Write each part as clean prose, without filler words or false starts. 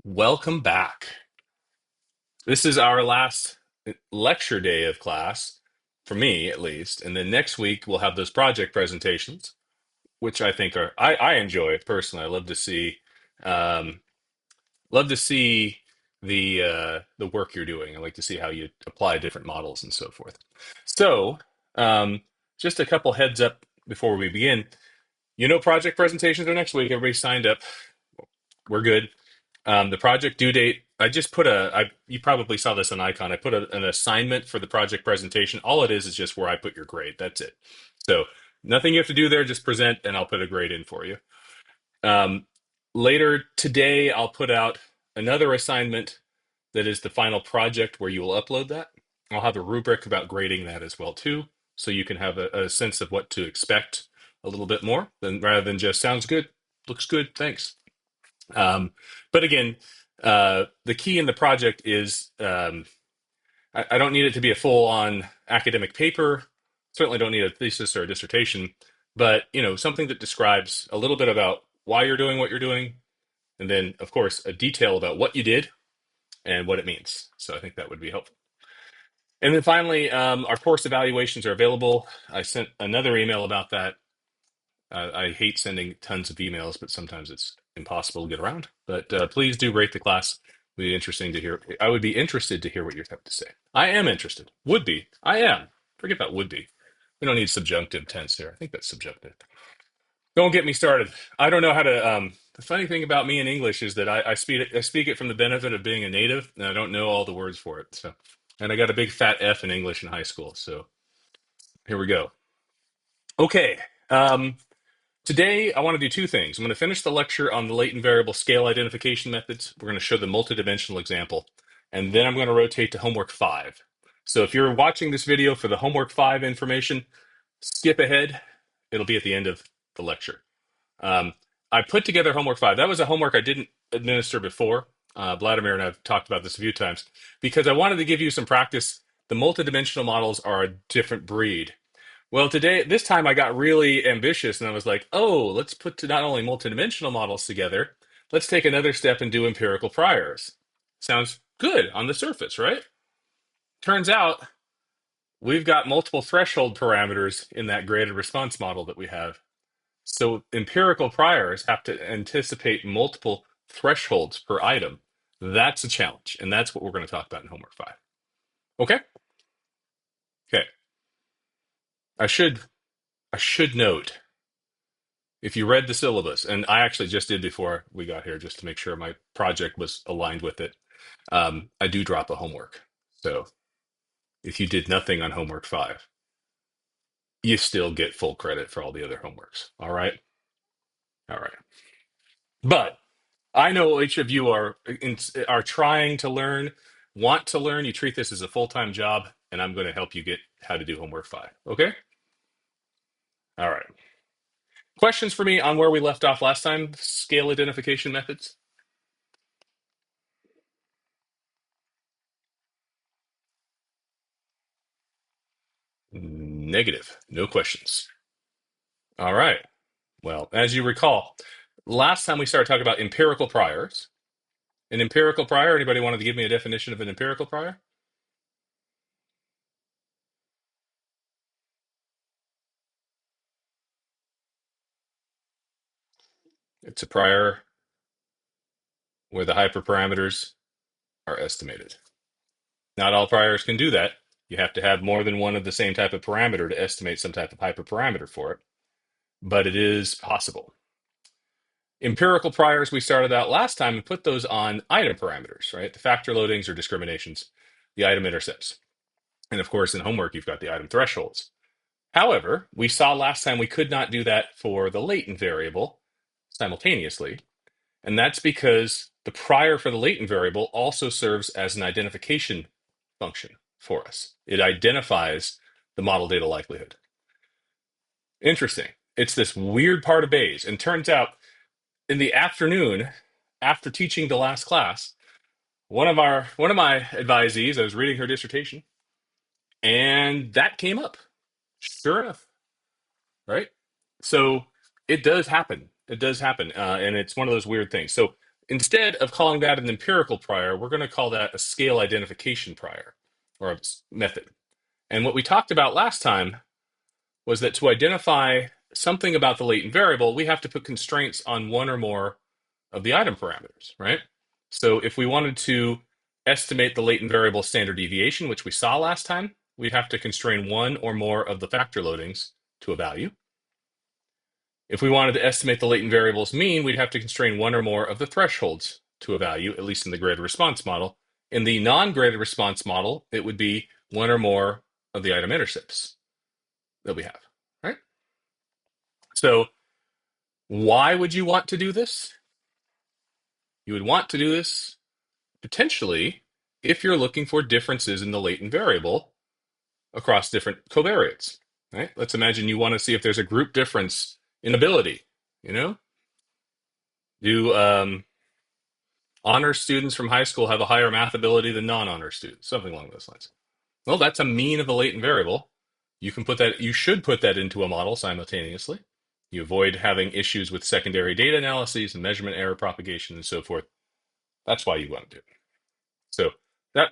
Welcome back. This is our last lecture day of class, for me at least. And then next week we'll have those project presentations, which I think I enjoy personally. I um, love to see the work you're doing. I like to see how you apply different models and so forth. So, um, just a couple heads up before we begin. Project presentations are next week. Everybody signed up. We're good. The project due date, I just put you probably saw this on Icon. I put an assignment for the project presentation. All it is just where I put your grade. That's it. So nothing you have to do there, just present and I'll put a grade in for you. Um, Later today, I'll put out another assignment that is the final project where you will upload that. I'll have a rubric about grading that as well too, so you can have a sense of what to expect a little bit more than rather than just sounds good, looks good, thanks. But again, the key in the project is I don't need it to be a full-on academic paper. Certainly don't need a thesis or a dissertation, but something that describes a little bit about why you're doing what you're doing, and then of course a detail about what you did and what it means. So I think that would be helpful. And then finally, our course evaluations are available. I sent another email about that. I hate sending tons of emails, but sometimes it's impossible to get around. But please do rate the class. Would be interesting to hear. I would be interested to hear what you have to say. I am interested. Would be. I am. Forget about would be. We don't need subjunctive tense here. I think that's subjunctive. Don't get me started. I don't know how to. The funny thing about me in English is that I speak it from the benefit of being a native, and I don't know all the words for it. So, and I got a big fat F in English in high school. So here we go. Okay. Today, I want to do two things. I'm going to finish the lecture on the latent variable scale identification methods. We're going to show the multidimensional example, and then I'm going to rotate to homework 5. So if you're watching this video for the homework 5 information, skip ahead. It'll be at the end of the lecture. Um, I put together homework 5. That was a homework I didn't administer before. Vladimir and I've talked about this a few times because I wanted to give you some practice. The multidimensional models are a different breed. Well, this time I got really ambitious and I was like, oh, let's put not only multidimensional models together, let's take another step and do empirical priors. Sounds good on the surface, right? Turns out we've got multiple threshold parameters in that graded response model that we have. So empirical priors have to anticipate multiple thresholds per item. That's a challenge, and that's what we're going to talk about in homework 5. Okay? Okay. I should note, if you read the syllabus, and I actually just did before we got here, just to make sure my project was aligned with it, I do drop a homework. So if you did nothing on homework 5, you still get full credit for all the other homeworks. All right? All right. But I know each of you are trying to learn, want to learn. You treat this as a full-time job, and I'm going to help you get how to do homework 5. Okay? All right. Questions for me on where we left off last time? Scale identification methods? Negative. No questions. All right. Well, as you recall, last time we started talking about empirical priors. An empirical prior, anybody wanted to give me a definition of an empirical prior? It's a prior where the hyperparameters are estimated. Not all priors can do that. You have to have more than one of the same type of parameter to estimate some type of hyperparameter for it, but it is possible. Empirical priors, we started out last time and put those on item parameters, right? The factor loadings or discriminations, the item intercepts. And of course, in homework, you've got the item thresholds. However, we saw last time we could not do that for the latent variable simultaneously. And that's because the prior for the latent variable also serves as an identification function for us. It identifies the model data likelihood. Interesting. It's this weird part of Bayes. And turns out in the afternoon, after teaching the last class, one of my advisees, I was reading her dissertation, and that came up. Sure enough, right? So it does happen. It does happen, and it's one of those weird things. So Instead of calling that an empirical prior, we're going to call that a scale identification prior or a method. And what we talked about last time was that to identify something about the latent variable, we have to put constraints on one or more of the item parameters, right? So if we wanted to estimate the latent variable standard deviation, which we saw last time, we'd have to constrain one or more of the factor loadings to a value. If we wanted to estimate the latent variable's mean, we'd have to constrain one or more of the thresholds to a value, at least in the graded response model. In the non-graded response model, it would be one or more of the item intercepts that we have, right? So why would you want to do this? You would want to do this potentially if you're looking for differences in the latent variable across different covariates, right? Let's imagine you want to see if there's a group difference in ability, you know? Do honor students from high school have a higher math ability than non-honor students? Something along those lines. Well, that's a mean of the latent variable. You should put that into a model simultaneously. You avoid having issues with secondary data analyses and measurement error propagation and so forth. That's why you want to do it. So that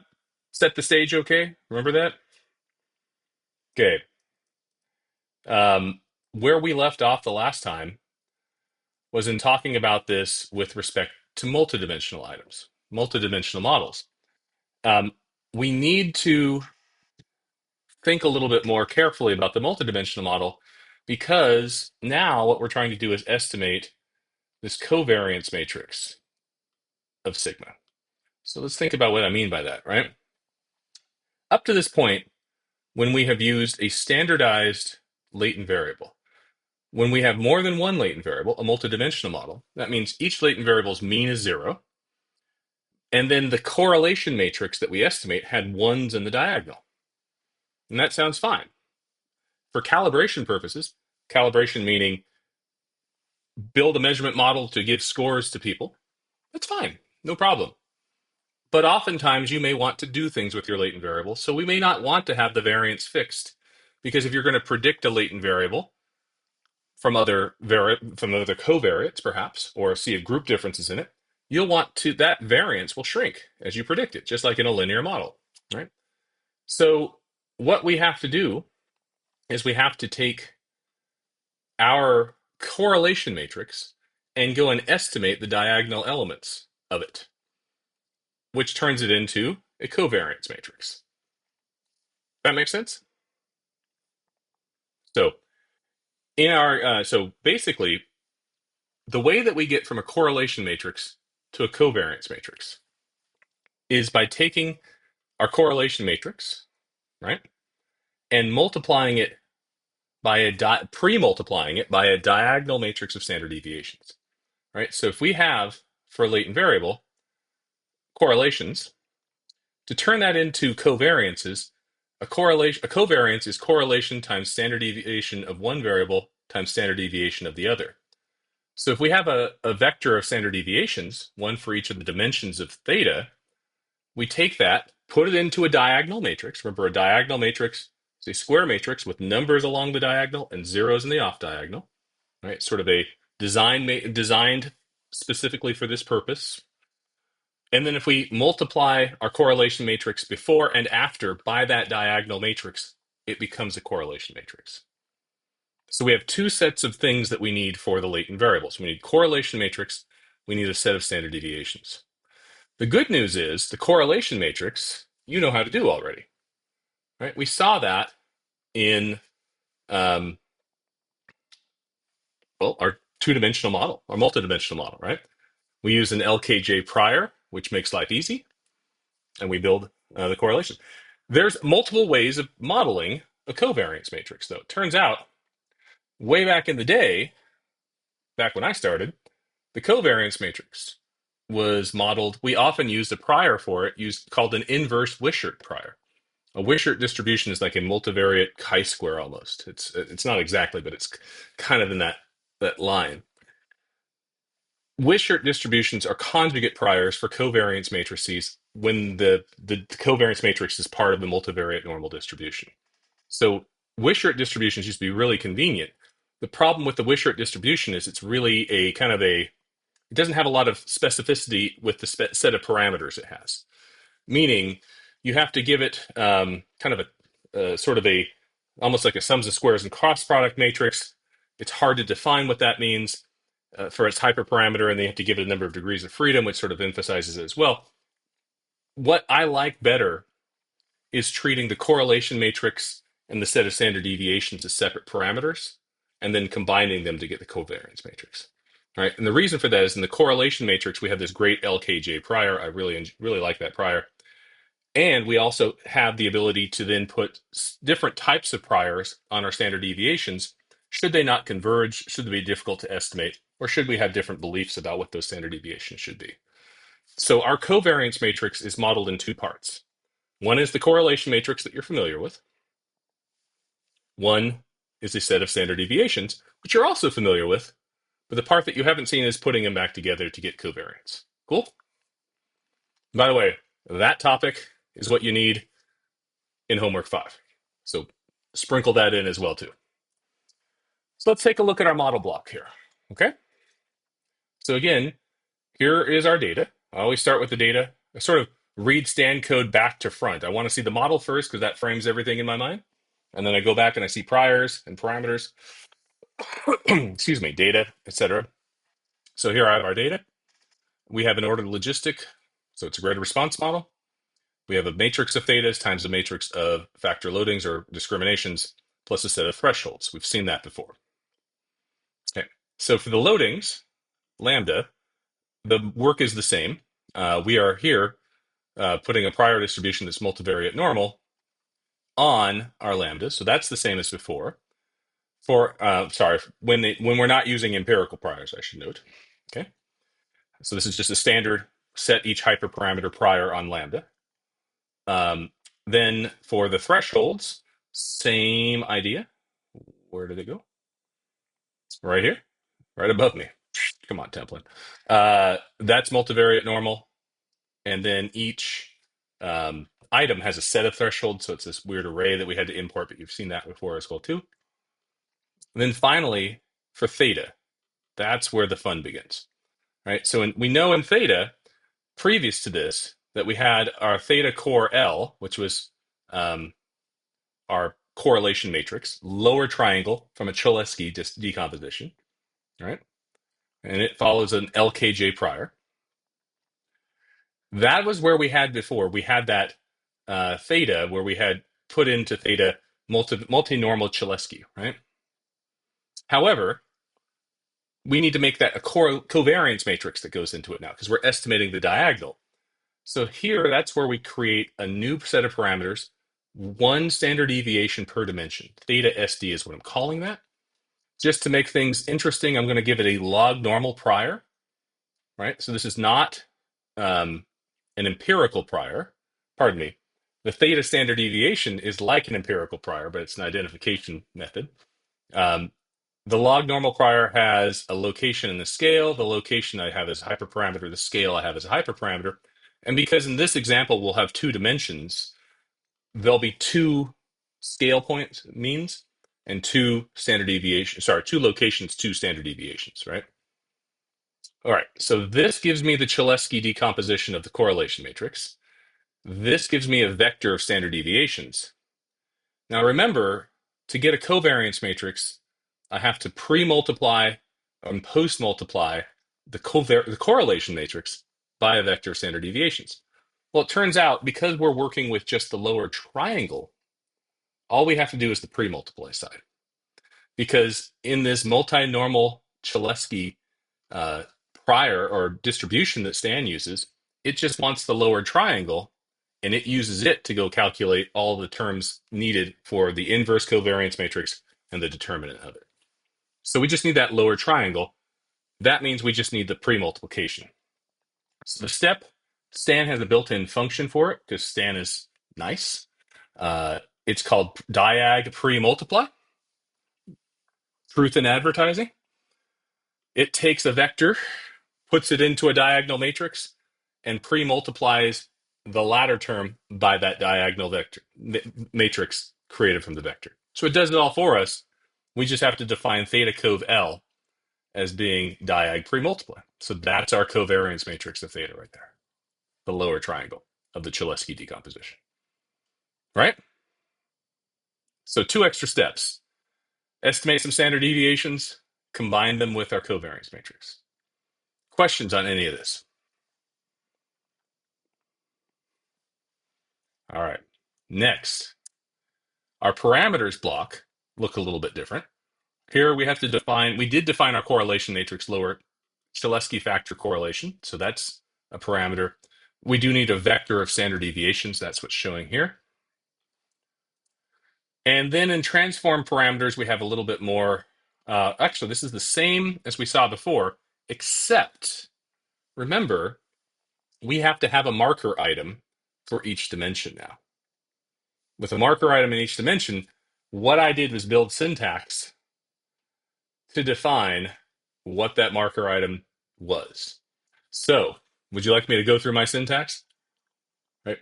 set the stage okay? Remember that? Okay. Where we left off the last time was in talking about this with respect to multidimensional items, multidimensional models. We need to think a little bit more carefully about the multidimensional model because now what we're trying to do is estimate this covariance matrix of sigma. So let's think about what I mean by that, right? Up to this point, when we have used a standardized latent variable, when we have more than one latent variable, a multidimensional model, that means each latent variable's mean is 0. And then the correlation matrix that we estimate had ones in the diagonal. And that sounds fine. For calibration purposes, calibration meaning build a measurement model to give scores to people, that's fine, no problem. But oftentimes you may want to do things with your latent variable, so we may not want to have the variance fixed, because if you're going to predict a latent variable from other covariates, perhaps, or see if group differences in it, you'll want to that variance will shrink as you predict it, just like in a linear model, right? So what we have to do is we have to take our correlation matrix and go and estimate the diagonal elements of it, which turns it into a covariance matrix. That makes sense? So so basically, the way that we get from a correlation matrix to a covariance matrix is by taking our correlation matrix, right, and multiplying it by pre-multiplying it by a diagonal matrix of standard deviations, right? So if we have for a latent variable correlations, to turn that into covariances, a covariance is correlation times standard deviation of one variable times standard deviation of the other. So if we have a vector of standard deviations, one for each of the dimensions of theta, we take that, put it into a diagonal matrix. Remember, a diagonal matrix is a square matrix with numbers along the diagonal and zeros in the off diagonal, right? Sort of a designed specifically for this purpose. And then if we multiply our correlation matrix before and after by that diagonal matrix, it becomes a correlation matrix. So we have two sets of things that we need for the latent variables. We need correlation matrix, we need a set of standard deviations. The good news is the correlation matrix, you know how to do already, right? We saw that in, our two-dimensional model, our multidimensional model, right? We use an LKJ prior, which makes life easy, and we build the correlation. There's multiple ways of modeling a covariance matrix, though. It turns out, way back in the day, back when I started, the covariance matrix was modeled. We often used a prior for it, called an inverse Wishart prior. A Wishart distribution is like a multivariate chi-square almost. It's not exactly, but it's kind of in that line. Wishart distributions are conjugate priors for covariance matrices when the covariance matrix is part of the multivariate normal distribution. So Wishart distributions used to be really convenient. The problem with the Wishart distribution is it's really a kind of a it doesn't have a lot of specificity with the set of parameters it has. Meaning, you have to give it kind of a sort of a almost like a sums of squares and cross product matrix. It's hard to define what that means for its hyperparameter, and they have to give it a number of degrees of freedom, which sort of emphasizes it as well. What I like better is treating the correlation matrix and the set of standard deviations as separate parameters, and then combining them to get the covariance matrix. All right, and the reason for that is in the correlation matrix we have this great LKJ prior. I really like that prior, and we also have the ability to then put different types of priors on our standard deviations. Should they not converge? Should they be difficult to estimate? Or should we have different beliefs about what those standard deviations should be? So our covariance matrix is modeled in two parts. One is the correlation matrix that you're familiar with. One is a set of standard deviations, which you're also familiar with, but the part that you haven't seen is putting them back together to get covariance. Cool? By the way, that topic is what you need in homework 5. So sprinkle that in as well too. So let's take a look at our model block here. Okay? So again, here is our data. I always start with the data. I sort of read stand code back to front. I want to see the model first because that frames everything in my mind. And then I go back and I see priors and parameters, excuse me, data, etc. So here I have our data. We have an ordered logistic, so it's a graded response model. We have a matrix of thetas times a matrix of factor loadings or discriminations plus a set of thresholds. We've seen that before. Okay, so for the loadings, lambda, the work is the same. We are here putting a prior distribution that's multivariate normal on our lambda, so that's the same as before. For when we're not using empirical priors, I should note. Okay, so this is just a standard set each hyperparameter prior on lambda. Then for the thresholds, same idea. Where did it go? Right here, right above me. Come on, template. That's multivariate normal. And then each item has a set of thresholds. So it's this weird array that we had to import, but you've seen that before as well too. And then finally, for theta, that's where the fun begins. Right? So we know in theta, previous to this, that we had our theta core L, which was our correlation matrix, lower triangle from a Cholesky decomposition, right? And it follows an LKJ prior. That was where we had before. We had that theta where we had put into theta multi-normal Cholesky, right? However, we need to make that a covariance matrix that goes into it now because we're estimating the diagonal. So here, that's where we create a new set of parameters, one standard deviation per dimension. Theta SD is what I'm calling that. Just to make things interesting, I'm going to give it a log normal prior, right? So this is not an empirical prior. Pardon me. The theta standard deviation is like an empirical prior, but it's an identification method. The log normal prior has a location in the scale. The location I have is a hyperparameter. The scale I have is a hyperparameter. And because in this example we'll have two dimensions, there'll be two scale points means and two locations, two standard deviations, right? All right, so this gives me the Cholesky decomposition of the correlation matrix. This gives me a vector of standard deviations. Now remember, to get a covariance matrix, I have to pre-multiply and post-multiply the correlation matrix by a vector of standard deviations. Well, it turns out, because we're working with just the lower triangle, all we have to do is the pre-multiply side. Because in this multi-normal Cholesky prior or distribution that Stan uses, it just wants the lower triangle, and it uses it to go calculate all the terms needed for the inverse covariance matrix and the determinant of it. So we just need that lower triangle. That means we just need the pre-multiplication. So the step, Stan has a built-in function for it because Stan is nice. It's called diag pre-multiply. Truth in advertising. It takes a vector, puts it into a diagonal matrix, and pre-multiplies the latter term by that diagonal vector matrix created from the vector. So it does it all for us. We just have to define theta cov L as being diag pre-multiply. So that's our covariance matrix of theta right there, the lower triangle of the Cholesky decomposition, right? So two extra steps. Estimate some standard deviations, combine them with our covariance matrix. Questions on any of this? All right. Next, our parameters block look a little bit different. Here we have to define, we did define our correlation matrix lower Cholesky factor correlation. So that's a parameter. We do need a vector of standard deviations. That's what's showing here. And then in transform parameters, we have a little bit more. Actually, this is the same as we saw before, except remember, we have to have a marker item for each dimension now. With a marker item in each dimension, what I did was build syntax to define what that marker item was. So, would you like me to go through my syntax? Right.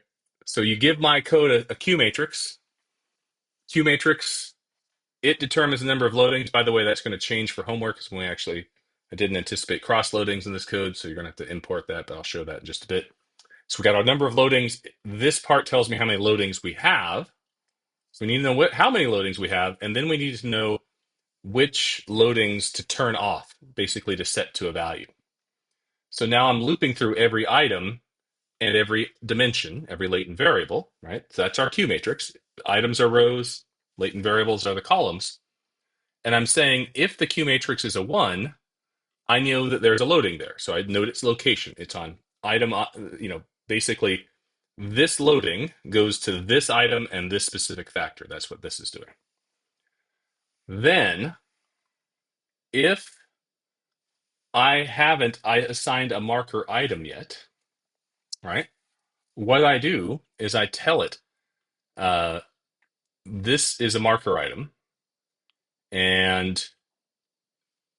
So you give my code a Q matrix. Q matrix, it determines the number of loadings. By the way, that's going to change for homework because I didn't anticipate cross loadings in this code, so you're going to have to import that, but I'll show that in just a bit. So we got our number of loadings. This part tells me how many loadings we have. So we need to know how many loadings we have, and then we need to know which loadings to turn off, basically to set to a value. So now I'm looping through every item and every dimension, every latent variable, right? So that's our Q matrix. Items are rows, latent variables are the columns. And I'm saying if the Q matrix is a 1, I know that there's a loading there. So I note its location. It's on item, basically this loading goes to this item and this specific factor. That's what this is doing. Then, if I assigned a marker item yet, right? What I do is I tell it, uh, this is a marker item, and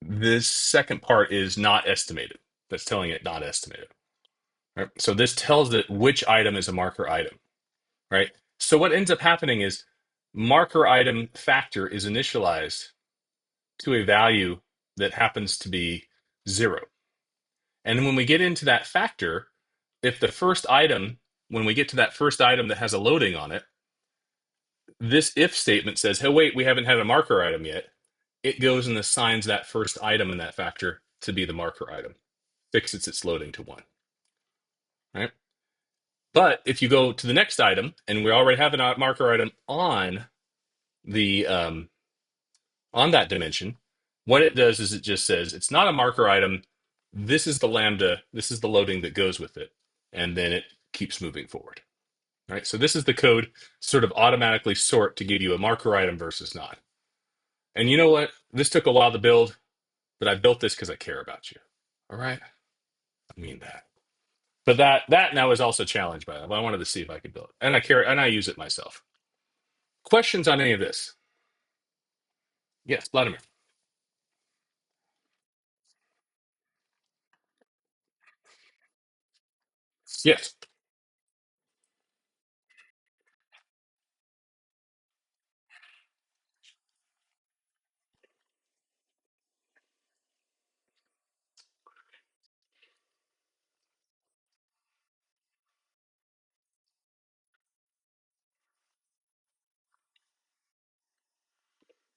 this second part is not estimated. That's telling it not estimated. Right? So this tells it which item is a marker item, right? So what ends up happening is marker item factor is initialized to a value that happens to be 0. And when we get into that factor, if the first item, when we get to that first item that has a loading on it, this if statement says, hey, wait, we haven't had a marker item yet. It goes and assigns that first item in that factor to be the marker item, fixes its loading to 1. Right? But if you go to the next item, and we already have a marker item on the on that dimension, what it does is it just says it's not a marker item. This is the lambda. This is the loading that goes with it, and then it keeps moving forward. Right. So this is the code sort of automatically sort to give you a marker item versus not. And you know what? This took a while to build, but I built this because I care about you. All right. I mean that. But that now is also challenged by that. I wanted to see if I could build it. And I care and I use it myself. Questions on any of this? Yes, Vladimir. Yes.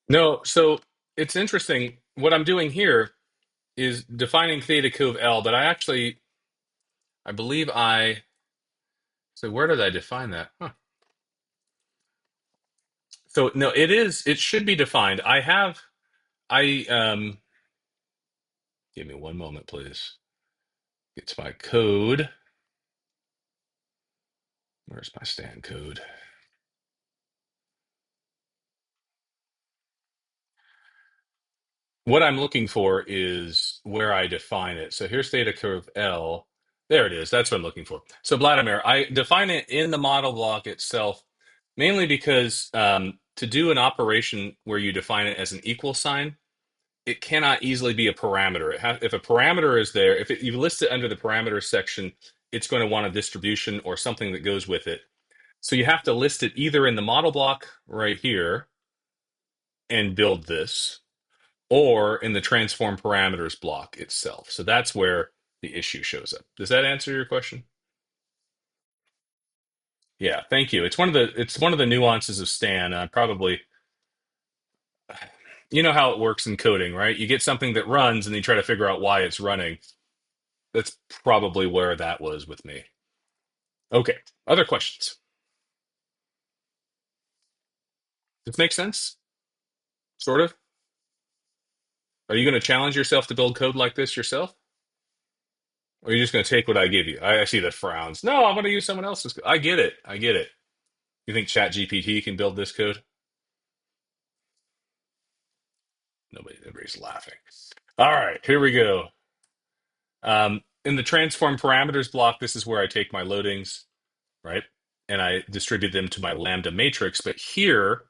No, so it's interesting. What I'm doing here is defining theta cove L, but I believe so where did I define that? Huh. So no, it should be defined. Give me one moment, please. Get to my code. Where's my stand code? What I'm looking for is where I define it. So here's theta curve L. There it is. That's what I'm looking for. So Vladimir, I define it in the model block itself, mainly because to do an operation where you define it as an equal sign, it cannot easily be a parameter. If a parameter is there, you list it under the parameters section, it's going to want a distribution or something that goes with it. So you have to list it either in the model block right here and build this, or in the transform parameters block itself. So that's where the issue shows up. Does that answer your question? Yeah, thank you. It's one of the nuances of Stan. Probably, you know how it works in coding, right? You get something that runs and you try to figure out why it's running. That's probably where that was with me. Okay, other questions? Does this make sense? Sort of? Are you going to challenge yourself to build code like this yourself? Or are you just going to take what I give you? I see the frowns. No, I'm going to use someone else's code. I get it. I get it. You think ChatGPT can build this code? Everybody's laughing. All right, here we go. In the transform parameters block, this is where I take my loadings, right? And I distribute them to my lambda matrix. But here,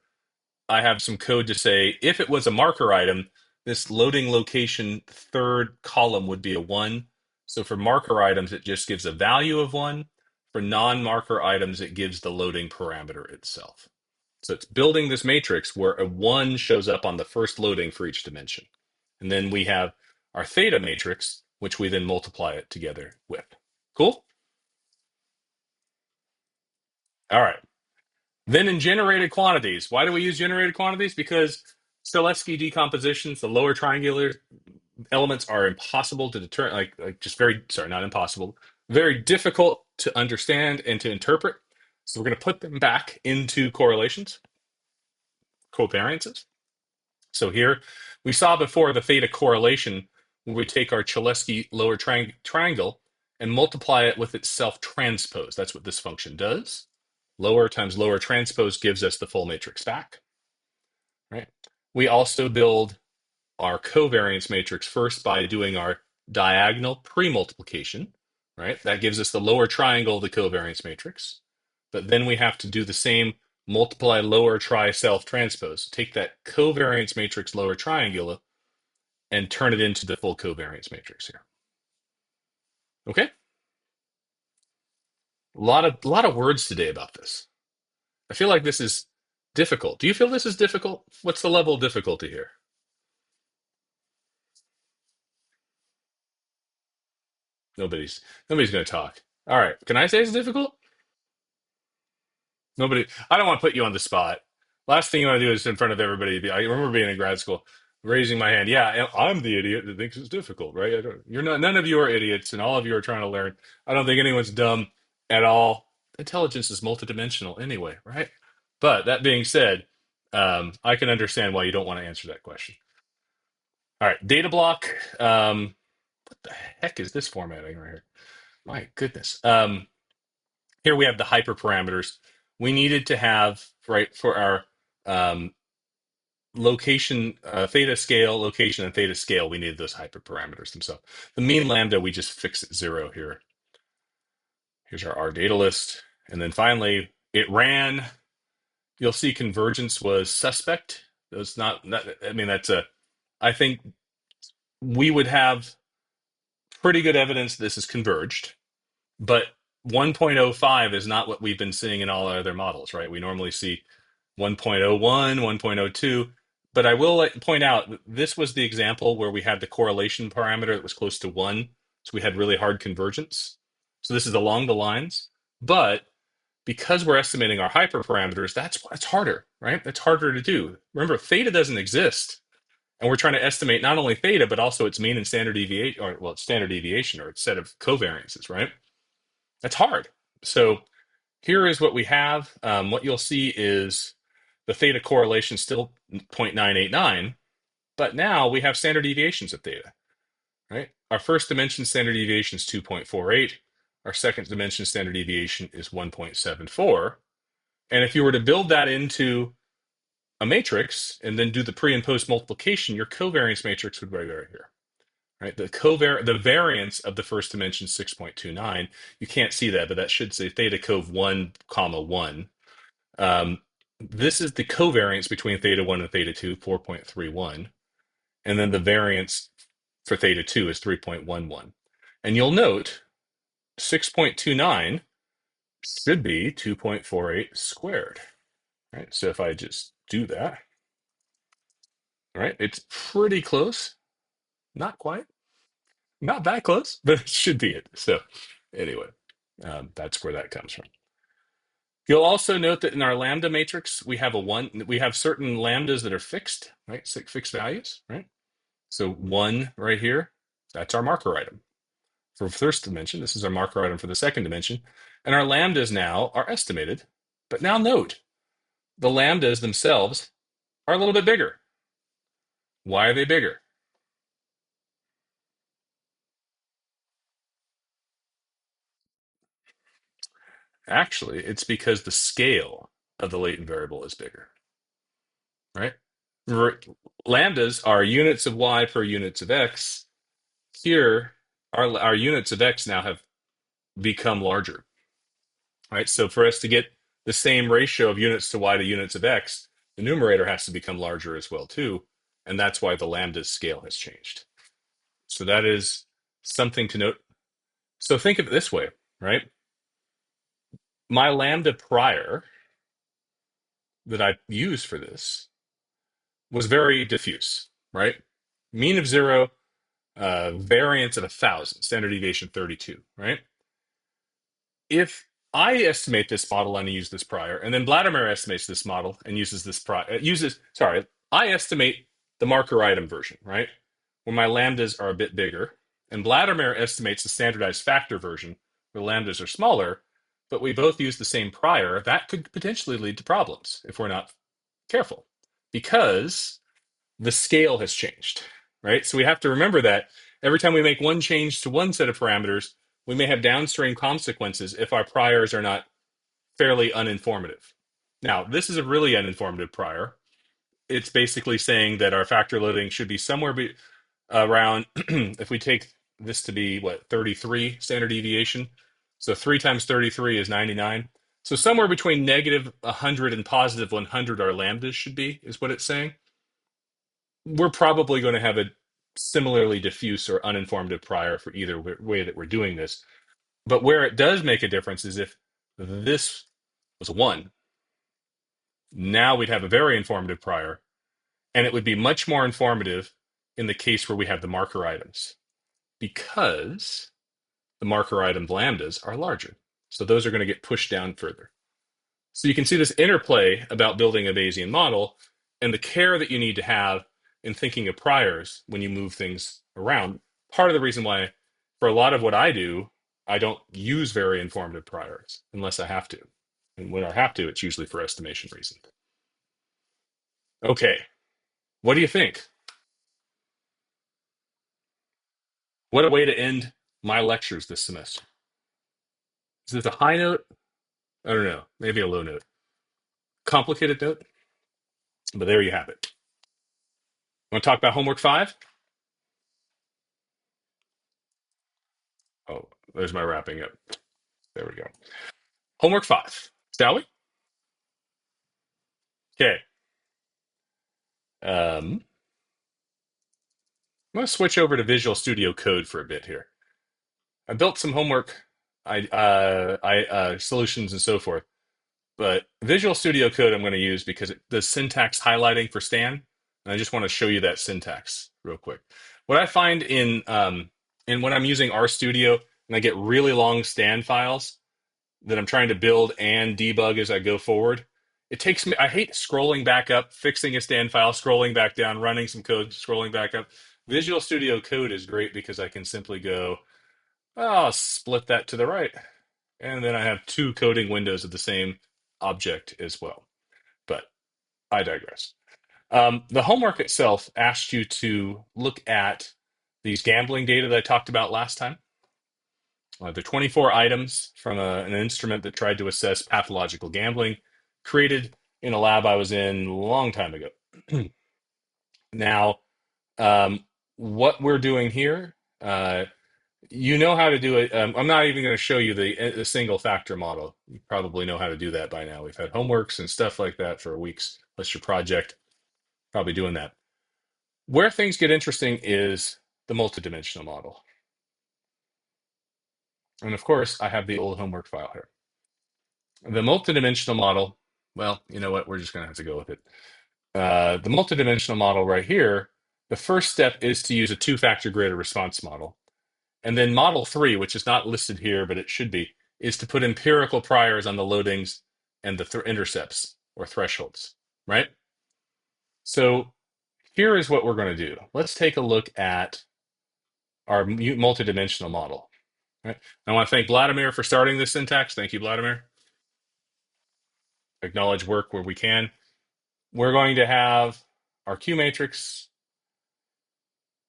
I have some code to say if it was a marker item, this loading location third column would be a 1. So for marker items, it just gives a value of 1. For non-marker items, it gives the loading parameter itself. So it's building this matrix where a 1 shows up on the first loading for each dimension. And then we have our theta matrix, which we then multiply it together with. Cool? All right. Then in generated quantities, why do we use generated quantities? Because Cholesky decompositions, the lower triangular elements are impossible to determine, like just very, sorry, not impossible, very difficult to understand and to interpret. So we're going to put them back into correlations, covariances. So here we saw before the theta correlation where we take our Cholesky lower triangle and multiply it with its self-transpose. That's what this function does. Lower times lower transpose gives us the full matrix back. Right? We also build our covariance matrix first by doing our diagonal pre-multiplication. Right? That gives us the lower triangle of the covariance matrix. But then we have to do the same multiply lower try self-transpose. Take that covariance matrix lower triangular and turn it into the full covariance matrix here. Okay? A lot of words today about this. I feel like this is difficult. Do you feel this is difficult? What's the level of difficulty here? Nobody's going to talk. All right. Can I say it's difficult? Nobody. I don't want to put you on the spot. Last thing you want to do is in front of everybody. I remember being in grad school, raising my hand. Yeah, I'm the idiot that thinks it's difficult, right? You're not. None of you are idiots, and all of you are trying to learn. I don't think anyone's dumb at all. Intelligence is multidimensional anyway, right? But that being said, I can understand why you don't want to answer that question. All right, data block. What the heck is this formatting right here? My goodness. Here we have the hyperparameters. We needed to have, right, for our location, theta scale, location, and theta scale, we needed those hyperparameters themselves. The mean lambda, we just fix it 0 here. Here's our R data list. And then finally, it ran. You'll see convergence was suspect. It's not, I mean, I think we would have pretty good evidence this is converged. But 1.05 is not what we've been seeing in all our other models, right? We normally see 1.01, 1.02. But I will point out that this was the example where we had the correlation parameter that was close to 1. So we had really hard convergence. So this is along the lines. But because we're estimating our hyperparameters, that's harder, right? That's harder to do. Remember, theta doesn't exist. And we're trying to estimate not only theta, but also its mean and standard deviation, or well, its standard deviation, or its set of covariances, right? That's hard. So here is what we have. What you'll see is the theta correlation still 0.989, but now we have standard deviations of theta, right? Our first dimension standard deviation is 2.48. Our second dimension standard deviation is 1.74. And if you were to build that into a matrix and then do the pre and post multiplication, your covariance matrix would be right here. Right, the variance of the first dimension is 6.29. You can't see that, but that should say theta cov 1 comma 1. This is the covariance between theta 1 and theta 2, 4.31. And then the variance for theta 2 is 3.11. And you'll note 6.29 should be 2.48 squared. Right? So if I just do that, All right, it's pretty close. Not quite. Not that close, but it should be it. So anyway, that's where that comes from. You'll also note that in our lambda matrix, we have a one. We have certain lambdas that are fixed, right? Fixed values, right? So one right here, that's our marker item for first dimension. This is our marker item for the second dimension, and our lambdas now are estimated. But now note, the lambdas themselves are a little bit bigger. Why are they bigger? Actually, it's because the scale of the latent variable is bigger, right? Remember, lambdas are units of y per units of x. Here, our units of x now have become larger, right? So for us to get the same ratio of units to y to units of x, the numerator has to become larger as well too, and that's why the lambda scale has changed. So that is something to note. So think of it this way, right? My lambda prior that I used for this was very diffuse, right? Mean of zero, variance of 1,000, standard deviation 32, right? If I estimate this model and use this prior, and then Vladimir estimates this model and uses this prior, I estimate the marker item version, right? Where my lambdas are a bit bigger, and Vladimir estimates the standardized factor version where lambdas are smaller, but we both use the same prior. That could potentially lead to problems if we're not careful, because the scale has changed, right? So we have to remember that every time we make one change to one set of parameters, we may have downstream consequences if our priors are not fairly uninformative. Now, this is a really uninformative prior. It's basically saying that our factor loading should be somewhere around, if we take this to be, 33 standard deviation. So 3 times 33 is 99. So somewhere between negative 100 and positive 100 our lambdas should be, is what it's saying. We're probably going to have a similarly diffuse or uninformative prior for either way that we're doing this. But where it does make a difference is if this was a one, now we'd have a very informative prior, and it would be much more informative in the case where we have the marker items because the marker item lambdas are larger. So those are going to get pushed down further. So you can see this interplay about building a Bayesian model and the care that you need to have in thinking of priors when you move things around. Part of the reason why, for a lot of what I do, I don't use very informative priors unless I have to. And when I have to, it's usually for estimation reasons. Okay, what do you think? What a way to end my lectures this semester. Is this a high note? I don't know, maybe a low note. Complicated note, but there you have it. Want to talk about homework five? Oh, there's my wrapping up. There we go. Homework five. Shall we? Okay. I'm going to switch over to Visual Studio Code for a bit here. I built some homework, solutions and so forth, but Visual Studio Code I'm going to use because it does syntax highlighting for Stan, and I just want to show you that syntax real quick. What I find in when I'm using RStudio and I get really long Stan files that I'm trying to build and debug as I go forward. It takes me, I hate scrolling back up, fixing a stand file, scrolling back down, running some code, scrolling back up. Visual Studio Code is great because I can simply go, oh, I'll split that to the right. And then I have two coding windows of the same object as well. But I digress. The homework itself asked you to look at these gambling data that I talked about last time. There are 24 items from an instrument that tried to assess pathological gambling, created in a lab I was in a long time ago. Now, what we're doing here, you know how to do it. I'm not even going to show you the single factor model. You probably know how to do that by now. We've had homeworks and stuff like that for weeks. That's your project. Probably doing that. Where things get interesting is the multidimensional model. And of course, I have the old homework file here. The multidimensional model, well, you know what? We're just going to have to go with it. The multidimensional model right here, the first step is to use a two-factor greater response model. And then model three, which is not listed here, but it should be, is to put empirical priors on the loadings and the intercepts or thresholds, right? So here is what we're going to do. Let's take a look at our multidimensional model. Right? I want to thank Vladimir for starting this syntax. Thank you, Vladimir. Acknowledge work where we can. We're going to have our Q matrix,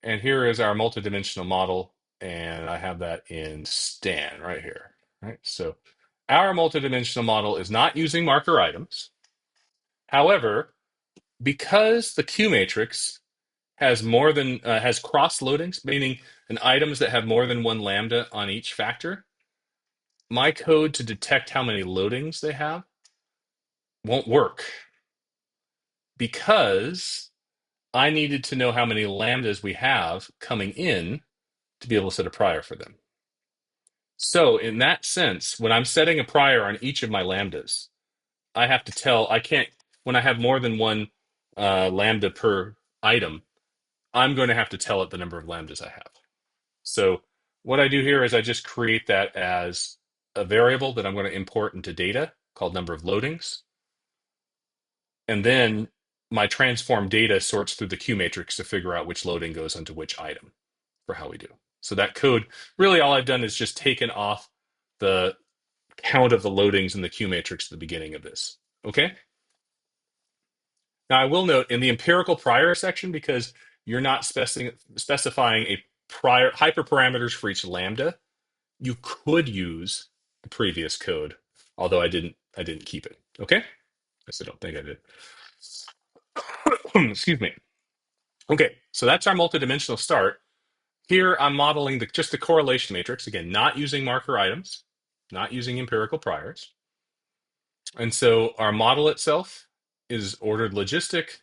and here is our multidimensional model, and I have that in Stan right here. Right? So our multidimensional model is not using marker items. However, because the Q matrix has more than has cross loadings, meaning an items that have more than one lambda on each factor, my code to detect how many loadings they have won't work because I needed to know how many lambdas we have coming in to be able to set a prior for them. So in that sense, when I'm setting a prior on each of my lambdas, I have to tell, I can't, when I have more than one lambda per item, I'm going to have to tell it the number of lambdas I have. So what I do here is I just create that as a variable that I'm going to import into data called number of loadings. And then my transform data sorts through the Q matrix to figure out which loading goes into which item for how we do. So that code, really all I've done is just taken off the count of the loadings in the Q matrix at the beginning of this. Okay? Now I will note in the empirical prior section, because you're not specifying a prior hyperparameters for each lambda, you could use the previous code, although I didn't keep it. Okay? I still don't think I did. Excuse me. Okay, so that's our multidimensional start. Here I'm modeling just the correlation matrix, again, not using marker items, not using empirical priors. And so our model itself is ordered logistic.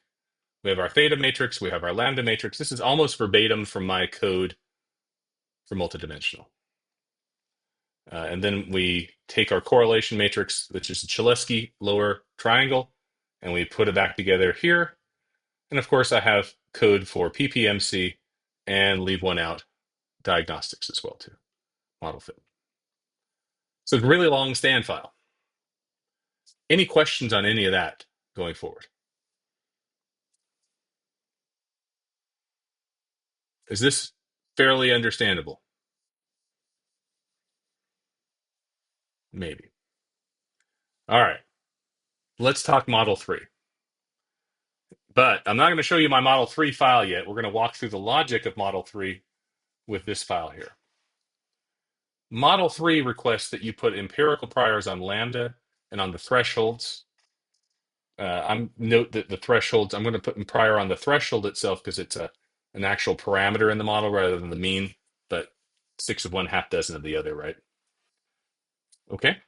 We have our theta matrix, we have our lambda matrix. This is almost verbatim from my code for multidimensional. And then we take our correlation matrix, which is a Cholesky lower triangle, and we put it back together here. And of course, I have code for PPMC and leave one out, diagnostics as well too, model fit. So it's a really long stand file. Any questions on any of that going forward? Is this fairly understandable? Maybe. All right. Let's talk Model 3. But I'm not going to show you my Model 3 file yet. We're going to walk through the logic of Model 3 with this file here. Model 3 requests that you put empirical priors on lambda and on the thresholds. Note that the thresholds, I'm going to put in prior on the threshold itself because it's an actual parameter in the model rather than the mean, but 6 of one, half dozen of the other, right? Okay.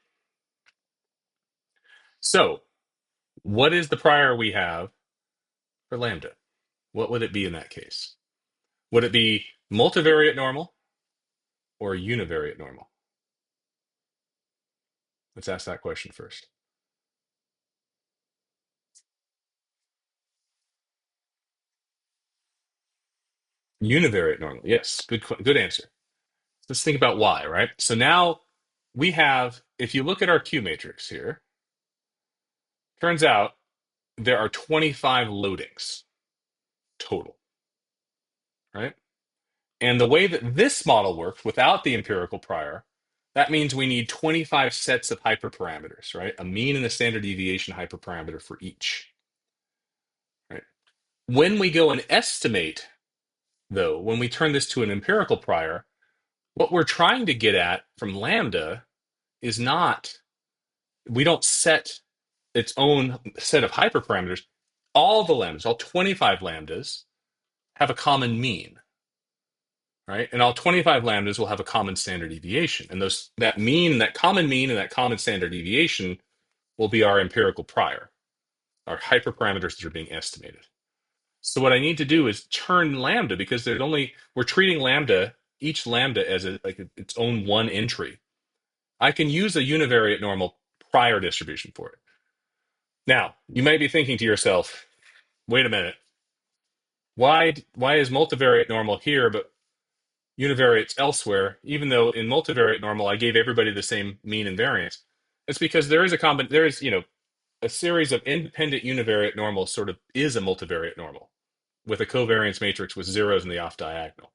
So what is the prior we have for lambda? What would it be in that case? Would it be multivariate normal or univariate normal? Let's ask that question first. Univariate normal. Yes, good answer. Let's think about why, right? So now we have, if you look at our Q matrix here, turns out there are 25 loadings total, right? And the way that this model works without the empirical prior, that means we need 25 sets of hyperparameters, right? A mean and a standard deviation hyperparameter for each, right? When we go and estimate, though, when we turn this to an empirical prior, what we're trying to get at from lambda is not, we don't set its own set of hyperparameters. All the lambdas, all 25 lambdas, have a common mean, right? And all 25 lambdas will have a common standard deviation. And that mean, that common mean and that common standard deviation will be our empirical prior, our hyperparameters that are being estimated. So what I need to do is turn lambda, because we're treating lambda, each lambda as its own one entry. I can use a univariate normal prior distribution for it. Now, you might be thinking to yourself, wait a minute. Why is multivariate normal here, but univariates elsewhere, even though in multivariate normal I gave everybody the same mean and variance? It's because there is, a series of independent univariate normals sort of is a multivariate normal with a covariance matrix with zeros in the off diagonal.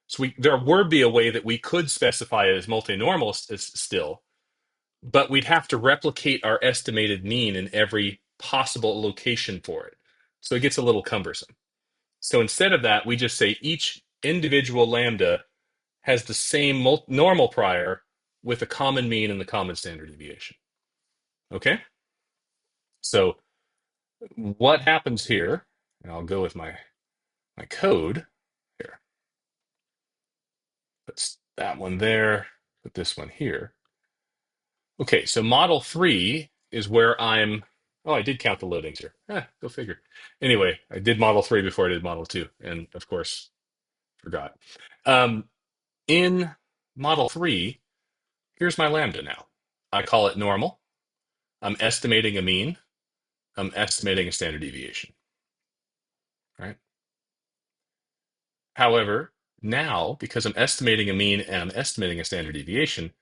So there would be a way that we could specify it as multinormal still, but we'd have to replicate our estimated mean in every possible location for it. So it gets a little cumbersome. So instead of that, we just say each individual lambda has the same normal prior with a common mean and the common standard deviation. Okay? So what happens here, and I'll go with my code here. Put that one there, put this one here. Okay, so model 3 is where oh, I did count the loadings here. Go figure. Anyway, I did model 3 before I did model 2, and of course, forgot. Um, in model 3, here's my lambda now. I call it normal. I'm estimating a mean. I'm estimating a standard deviation. Right? However, now, because I'm estimating a mean and I'm estimating a standard deviation,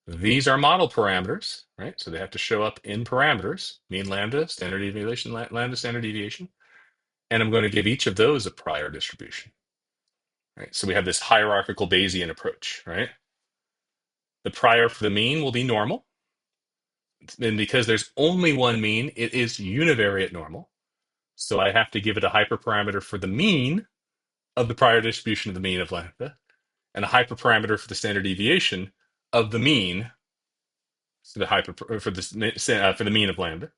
these are model parameters, right? So they have to show up in parameters, mean lambda, standard deviation, lambda, standard deviation. And I'm going to give each of those a prior distribution, right? So we have this hierarchical Bayesian approach, right? The prior for the mean will be normal. And because there's only one mean, it is univariate normal. So I have to give it a hyperparameter for the mean of the prior distribution of the mean of lambda, and a hyperparameter for the standard deviation of the mean for the mean of lambda.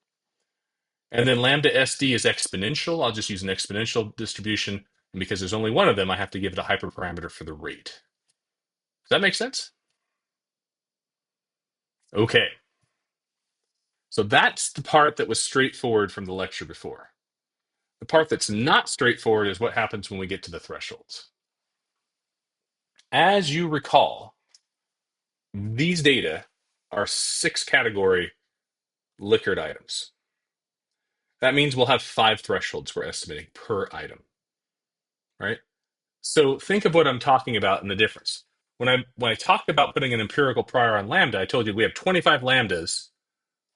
And then lambda SD is exponential. I'll just use an exponential distribution. And because there's only one of them, I have to give it a hyperparameter for the rate. Does that make sense? Okay. So that's the part that was straightforward from the lecture before. The part that's not straightforward is what happens when we get to the thresholds. As you recall, these data are 6-category Likert items. That means we'll have 5 thresholds we're estimating per item, right? So think of what I'm talking about and the difference. When I talked about putting an empirical prior on lambda, I told you we have 25 lambdas.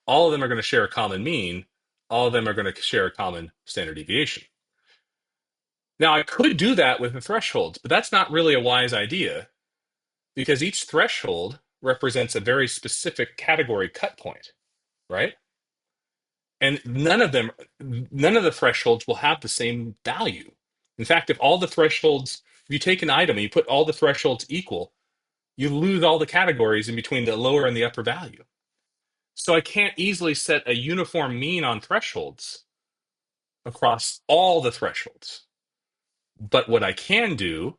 All of them are going to share a common mean. All of them are going to share a common standard deviation. Now, I could do that with the thresholds, but that's not really a wise idea because each threshold represents a very specific category cut point, right? And none of the thresholds will have the same value. In fact, if you take an item and you put all the thresholds equal, you lose all the categories in between the lower and the upper value. So I can't easily set a uniform mean on thresholds across all the thresholds. But what I can do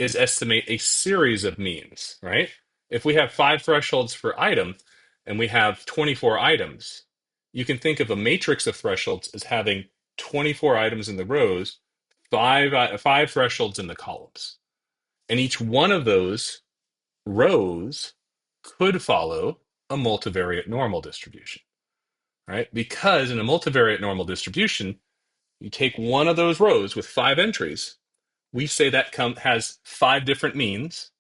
is estimate a series of means, right? If we have 5 thresholds per item and we have 24 items, you can think of a matrix of thresholds as having 24 items in the rows, five thresholds in the columns. And each one of those rows could follow a multivariate normal distribution, right? Because in a multivariate normal distribution, you take one of those rows with 5 entries, we say that has 5 different means,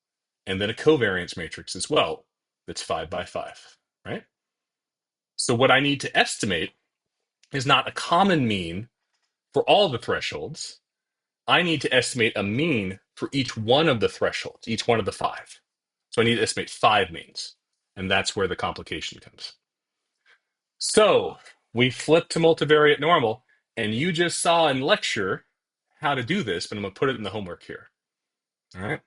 and then a covariance matrix as well that's 5 by 5, right? So what I need to estimate is not a common mean for all the thresholds. I need to estimate a mean for each one of the thresholds, each one of the 5. So I need to estimate 5 means, and that's where the complication comes. So we flip to multivariate normal, and you just saw in lecture how to do this, but I'm going to put it in the homework here. All right.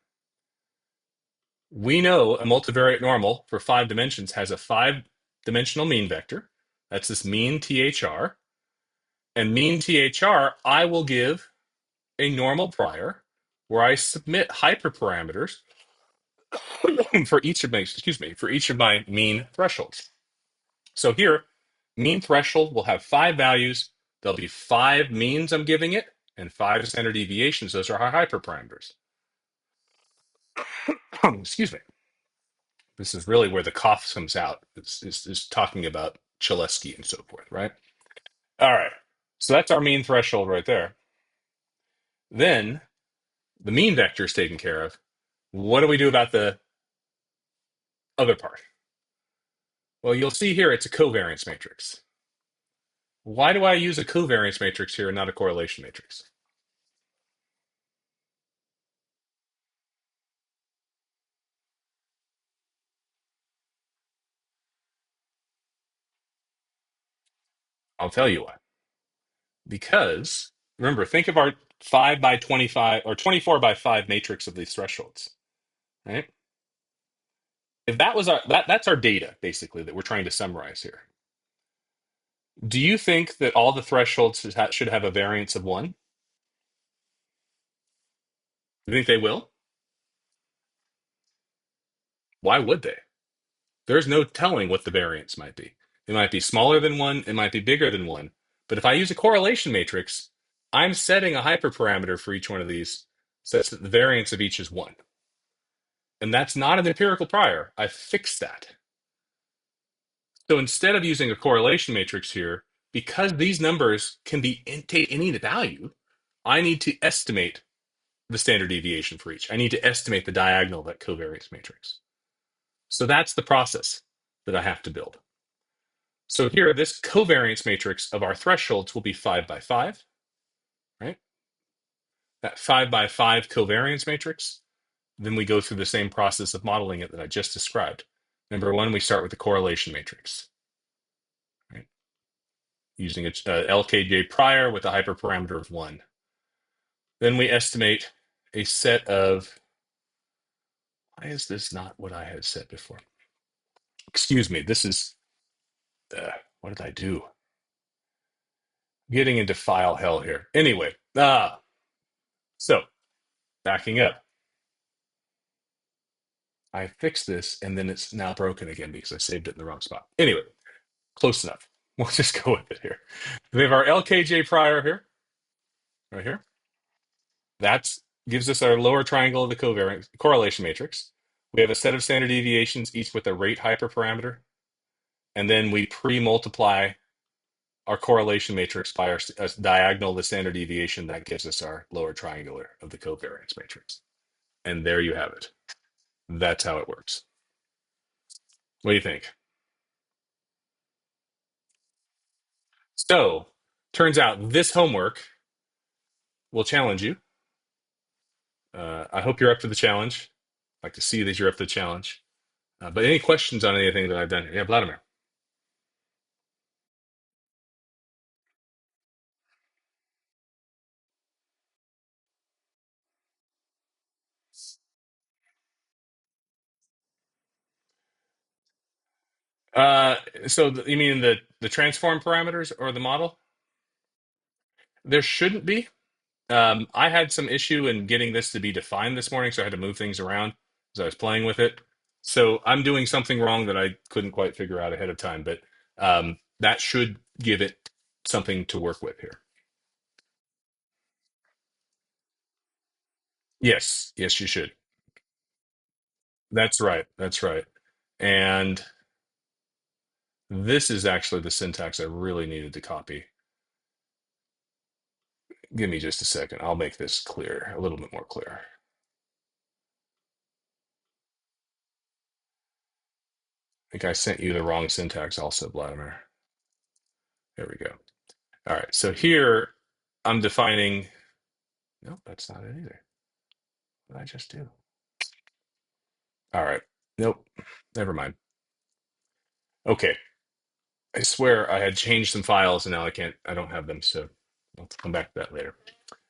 We know a multivariate normal for 5 dimensions has a 5-dimensional mean vector. That's this mean THR. And mean THR, I will give a normal prior where I submit hyperparameters for each of my mean thresholds. So here, mean threshold will have 5 values. There'll be 5 means I'm giving it and 5 standard deviations. Those are our hyperparameters. Excuse me. This is really where the cough comes out. Is talking about Cholesky and so forth, right? All right. So that's our mean threshold right there. Then the mean vector is taken care of. What do we do about the other part? Well, you'll see here it's a covariance matrix. Why do I use a covariance matrix here and not a correlation matrix? I'll tell you why. Because remember, think of our 5 by 25 or 24 by 5 matrix of these thresholds, right? If that was that's our data basically that we're trying to summarize here. Do you think that all the thresholds should have a variance of 1? You think they will? Why would they? There's no telling what the variance might be. It might be smaller than 1, it might be bigger than 1. But if I use a correlation matrix, I'm setting a hyperparameter for each one of these such that the variance of each is 1. And that's not an empirical prior. I fixed that. So instead of using a correlation matrix here, because these numbers can be take any value, I need to estimate the standard deviation for each. I need to estimate the diagonal of that covariance matrix. So that's the process that I have to build. So here, this covariance matrix of our thresholds will be 5 by 5, right? That 5 by 5 covariance matrix. Then we go through the same process of modeling it that I just described. Number one, we start with the correlation matrix, right? Using a LKJ prior with a hyperparameter of 1. Then we estimate a set of, why is this not what I had said before? Excuse me, this is, what did I do? Getting into file hell here. Anyway, so backing up. I fixed this and then it's now broken again because I saved it in the wrong spot. Anyway, close enough. We'll just go with it here. We have our LKJ prior here, right here. That gives us our lower triangle of the covariance correlation matrix. We have a set of standard deviations, each with a rate hyperparameter. And then we pre-multiply our correlation matrix by our diagonal of the standard deviation. That gives us our lower triangular of the covariance matrix. And there you have it. That's how it works. What do you think? So, turns out this homework will challenge you. I hope you're up to the challenge. I'd like to see that you're up to the challenge. But any questions on anything that I've done here? Yeah, Vladimir. Uh, you mean the transform parameters or the model? There shouldn't be. I had some issue in getting this to be defined this morning, so I had to move things around as I was playing with it. So I'm doing something wrong that I couldn't quite figure out ahead of time, but that should give it something to work with here. Yes, yes, you should. That's right. That's right. And this is actually the syntax I really needed to copy. Give me just a second. I'll make this clear, a little bit more clear. I think I sent you the wrong syntax also, Vladimir. There we go. All right. So here I'm defining. Nope, that's not it either. What did I just do? All right. Nope. Never mind. Okay. I swear I had changed some files and now I don't have them. So I'll come back to that later.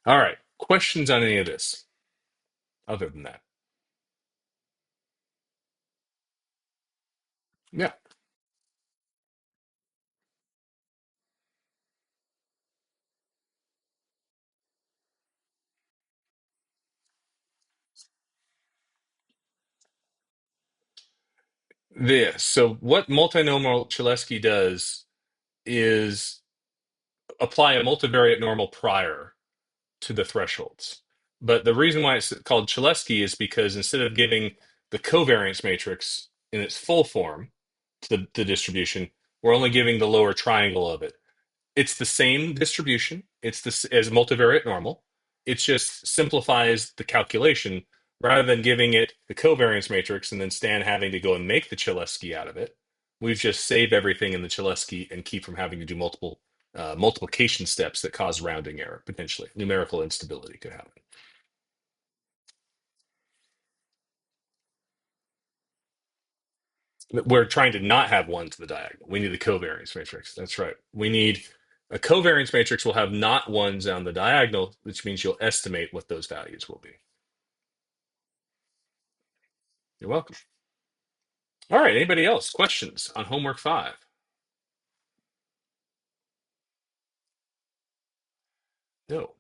All right. Questions on any of this other than that? Yeah. This. So what multinomial Cholesky does is apply a multivariate normal prior to the thresholds. But the reason why it's called Cholesky is because instead of giving the covariance matrix in its full form to the distribution, we're only giving the lower triangle of it. It's the same distribution. It's this as multivariate normal. It just simplifies the calculation rather than giving it the covariance matrix and then Stan having to go and make the Cholesky out of it. We've just saved everything in the Cholesky and keep from having to do multiple multiplication steps that cause rounding error, potentially. Numerical instability could happen. We're trying to not have one to the diagonal. We need the covariance matrix. That's right. We need a covariance matrix will have not ones on the diagonal, which means you'll estimate what those values will be. You're welcome. All right. Anybody else? Questions on homework 5? No.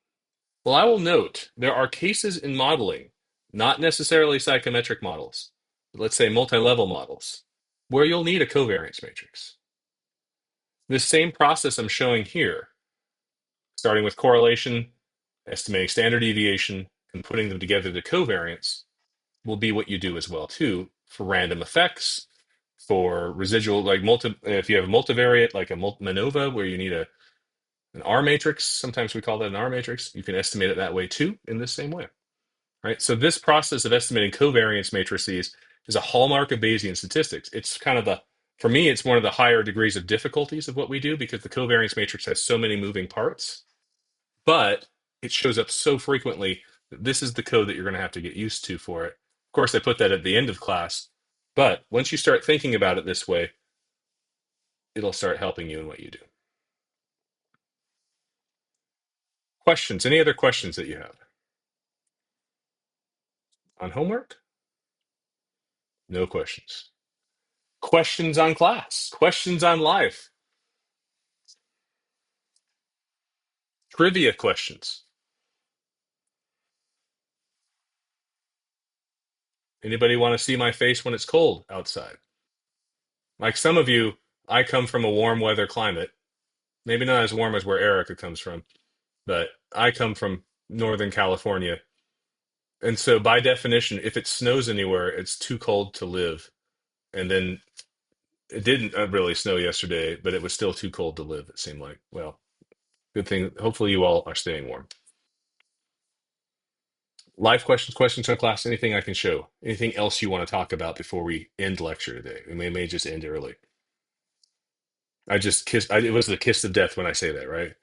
Well, I will note there are cases in modeling, not necessarily psychometric models, but let's say multi-level models, where you'll need a covariance matrix. This same process I'm showing here, starting with correlation, estimating standard deviation, and putting them together to covariance, will be what you do as well too for random effects, for residual if you have a multivariate like a MANOVA where you need an R matrix, sometimes we call that an R matrix, you can estimate it that way too in this same way. Right? So this process of estimating covariance matrices is a hallmark of Bayesian statistics. It's kind of for me, it's one of the higher degrees of difficulties of what we do because the covariance matrix has so many moving parts, but it shows up so frequently that this is the code that you're going to have to get used to for it. Of course, I put that at the end of class, but once you start thinking about it this way, it'll start helping you in what you do. Questions? Any other questions that you have? On homework? No questions. Questions on class? Questions on life? Trivia questions? Anybody want to see my face when it's cold outside? Like some of you, I come from a warm weather climate. Maybe not as warm as where Erica comes from, but I come from Northern California. And so by definition, if it snows anywhere, it's too cold to live. And then it didn't really snow yesterday, but it was still too cold to live, it seemed like. Well, good thing. Hopefully you all are staying warm. Live questions, questions on class, anything I can show. Anything else you want to talk about before we end lecture today? We may just end early. I just kissed. It was the kiss of death when I say that, right?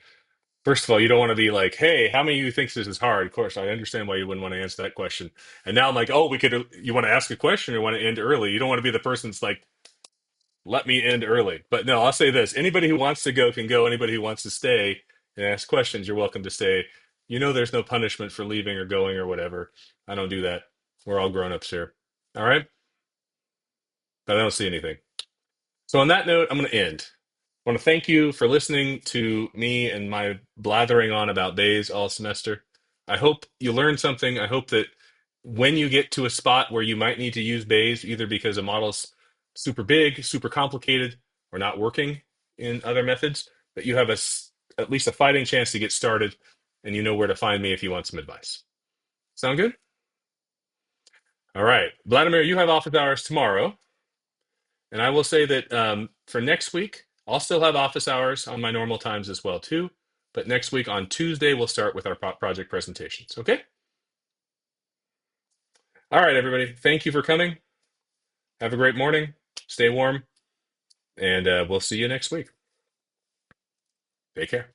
First of all, you don't want to be like, "Hey, how many of you thinks this is hard?" Of course, I understand why you wouldn't want to answer that question. And now I'm like, "Oh, we could." You want to ask a question or want to end early? You don't want to be the person that's like, "Let me end early." But no, I'll say this: anybody who wants to go can go. Anybody who wants to stay and ask questions, you're welcome to stay. You know, there's no punishment for leaving or going or whatever. I don't do that. We're all grown ups here. All right, but I don't see anything. So on that note, I'm going to end. I want to thank you for listening to me and my blathering on about Bayes all semester. I hope you learned something. I hope that when you get to a spot where you might need to use Bayes, either because a model's super big, super complicated, or not working in other methods, that you have at least a fighting chance to get started and you know where to find me if you want some advice. Sound good? All right. Vladimir, you have office hours tomorrow. And I will say that for next week, I'll still have office hours on my normal times as well too. But next week on Tuesday, we'll start with our project presentations. Okay? All right, everybody. Thank you for coming. Have a great morning. Stay warm. And we'll see you next week. Take care.